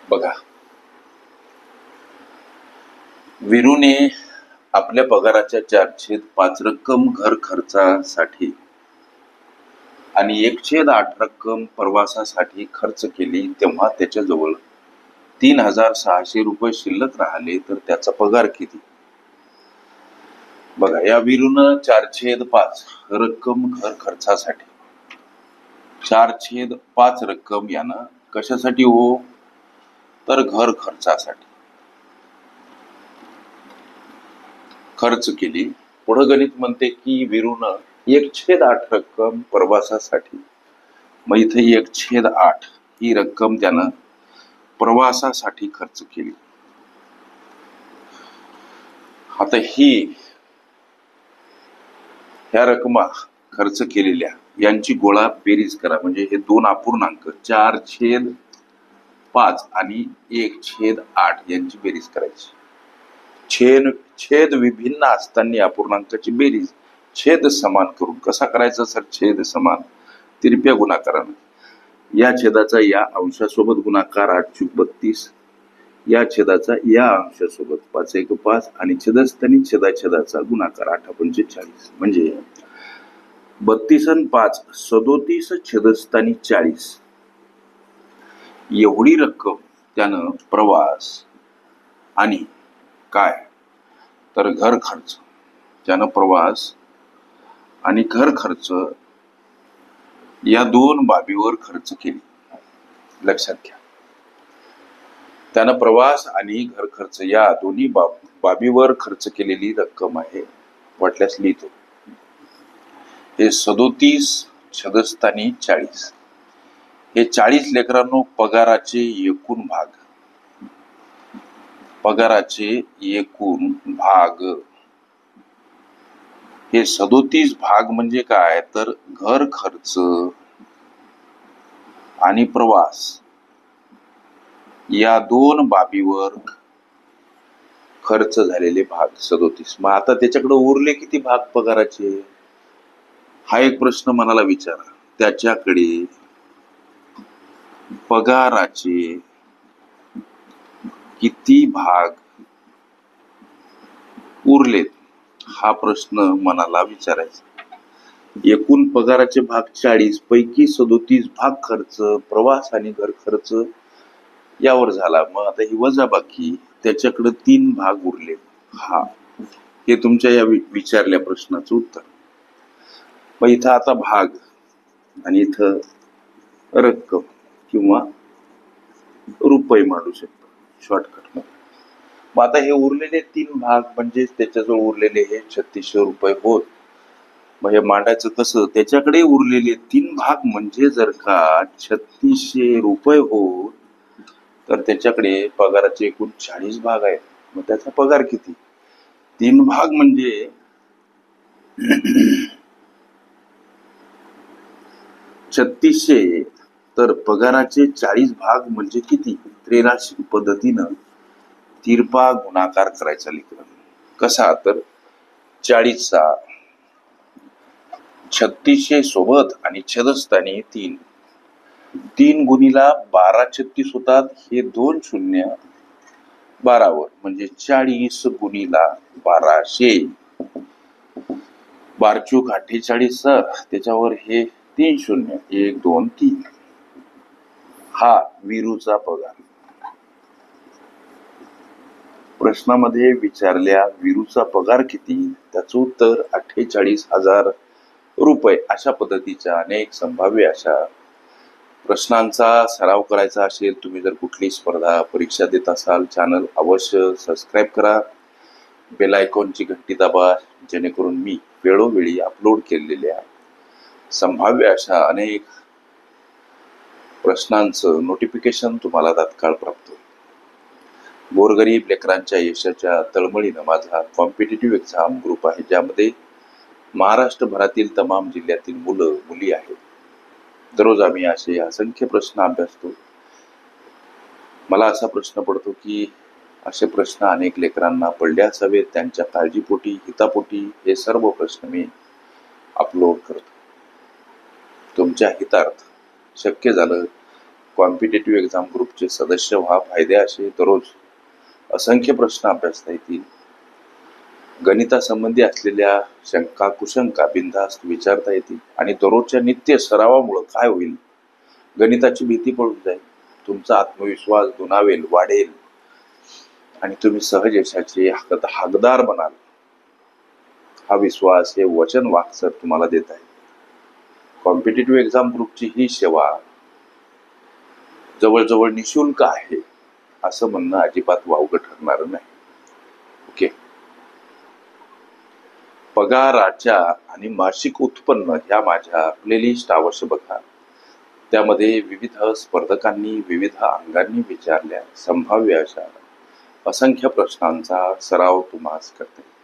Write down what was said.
बघा, वीरूने आपल्या पगाराच्या 4/5 रक्कम घर खर्चासाठी आणि 1/8 रक्कम प्रवासासाठी खर्च केली तेव्हा त्याच्याजवळ 3,600 रुपये शिल्लक राहिले तर त्याचा पगार किती? बघा, या वीरूनं 4/5 रक्कम घर खर्चासाठी 4/5 रक्कम यानं कशासाठी हो, तर घर खर्चासाठी खर्च केली. पुढं गणित म्हणते की वीरूनं 1/8 रक्कम प्रवासासाठी, मग इथे 1/8 ही रक्कम त्यानं प्रवासासाठी खर्च केली. आता ह्या रकमा खर्च केलेल्या यांची गोळा बेरीज करा. म्हणजे हे दोन अपूर्णांक 4/5 आणि 1/8 यांची बेरीज करायची. छेद विभिन्न असताना अपूर्णांकाची बेरीज छेद समान करून कसा करायचा सर? छेद समान तिरप्या गुणाकारानं या छेदाचा या अंशासोबत गुणाकार 8×32, या छेदाचा या अंशासोबत 5×1=5 आणि छेदस्थानी छेदाछेदाचा गुणाकार 8×45 म्हणजे 32 आणि 5 37 छेदस्थानी 40 एवढी रक्कम त्यानं प्रवास आणि काय तर घर खर्च, त्यानं प्रवास आणि घर खर्च या दोन बाबीवर खर्च केली. लक्षात घ्या, त्यानं प्रवास आणि घर खर्च या दोन्ही बाबीवर खर्च केलेली रक्कम आहे. वाटल्यास लिहितो, हे 37 छेदस्थानी 40 हे 40 लेकरांनो पगाराचे एकूण भाग, पगाराचे एकूण भाग. हे 37 भाग म्हणजे काय तर घर खर्च आणि प्रवास या दोन बाबीवर खर्च झालेले भाग 37. मग आता त्याच्याकडे उरले किती भाग पगाराचे, हा एक प्रश्न मनाला विचारा. त्याच्याकडे पगाराचे किती भाग उरलेत हा प्रश्न मनाला विचारायचा. एकूण पगाराचे भाग 40 पैकी 37 भाग खर्च, प्रवास आणि घर खर्च यावर झाला. मग आता ही वजाबाकी, त्याच्याकडे 3 भाग उरले. हे तुमच्या या विचारल्या प्रश्नाचं उत्तर. मग इथं आता भाग आणि इथं रक्कम किंवा रुपये मांडू शकतो शॉर्टकट मध्ये. मग आता हे उरलेले 3 भाग म्हणजे त्याच्याजवळ उरलेले हे 3600 रुपये होत. मग हे मांडायचं कसं? त्याच्याकडे उरलेले 3 भाग म्हणजे जर का 3600 रुपये होत तर त्याच्याकडे पगाराचे एकूण 40 भाग आहेत. मग त्याचा पगार किती? 3 भाग म्हणजे 3600 तर पगाराचे 40 भाग म्हणजे किती? त्रैराशिक पद्धतीनं तिरपा गुणाकार करायचा लेकरं. कसा तर 40चा 3600 सोबत आणि छेदस्थानी 3 गुणीला 12×36 होतात. हे 2 शून्य 12 वर म्हणजे 40 गुणीला 1200, 12×48 सर, त्याच्यावर हे 3 शून्य 1 2 3. हा वीरूचा पगार. प्रश्नामध्ये विचारल्या वीरूचा पगार किती, त्याचं उत्तर 48,000 रुपये. अशा पद्धतीच्या अनेक संभाव्य अशा प्रश्नांचा सराव करायचा असेल, तुम्ही जर कुठली स्पर्धा परीक्षा देत असाल, चॅनल अवश्य सबस्क्राईब करा, बेल आयकॉनची घंटी दाबा, जेणेकरून मी वेळोवेळी अपलोड केलेल्या संभाव्य अशा अनेक प्रश्नांचं नोटिफिकेशन तुम्हाला तात्काळ प्राप्त होईल. गोरगरीब लेकरांच्या यशाच्या तळमळीनं माझा कॉम्पिटिटिव्ह एक्झाम ग्रुप आहे, ज्यामध्ये महाराष्ट्रभरातील तमाम जिल्ह्यातील मुलं मुली आहेत. दररोज आम्ही असे असंख्य प्रश्न अभ्यासतो. मला असा प्रश्न पडतो की असे प्रश्न अनेक लेकरांना पडले असावेत. त्यांच्या काळजीपोटी, हितापोटी हे सर्व प्रश्न मी अपलोड करतो. तुमच्या हितार्थ शक्य झालं कॉम्पिटेटिव्ह एक्झाम ग्रुपचे सदस्य व्हा. फायदे असे दररोज असंख्य प्रश्न अभ्यासता येतील. गणितासंबंधी असलेल्या शंका कुशंका बिनधास्त विचारता येतील आणि दररोजच्या नित्य सरावामुळे काय होईल, गणिताची भीती पडून जाईल, तुमचा आत्मविश्वास दुणावेल, वाढेल आणि तुम्ही सहज यशाचे हकदार बनाल. हा विश्वास हे वचन वाक्सर तुम्हाला देत आहे. कॉम्पिटेटिव्ह एक्झाम ग्रुपची ही सेवा जवळजवळ निशुल्क आहे असं म्हणणं अजिबात वावगं ठरणार नाही. ओके. पगाराच्या आणि मासिक उत्पन्न ह्या माझ्या प्लेलिस्ट अवश्य बघा. त्यामध्ये विविध स्पर्धकांनी विविध अंगांनी विचारल्या संभाव्य अशा असंख्य प्रश्नांचा सराव तुम्हास करते.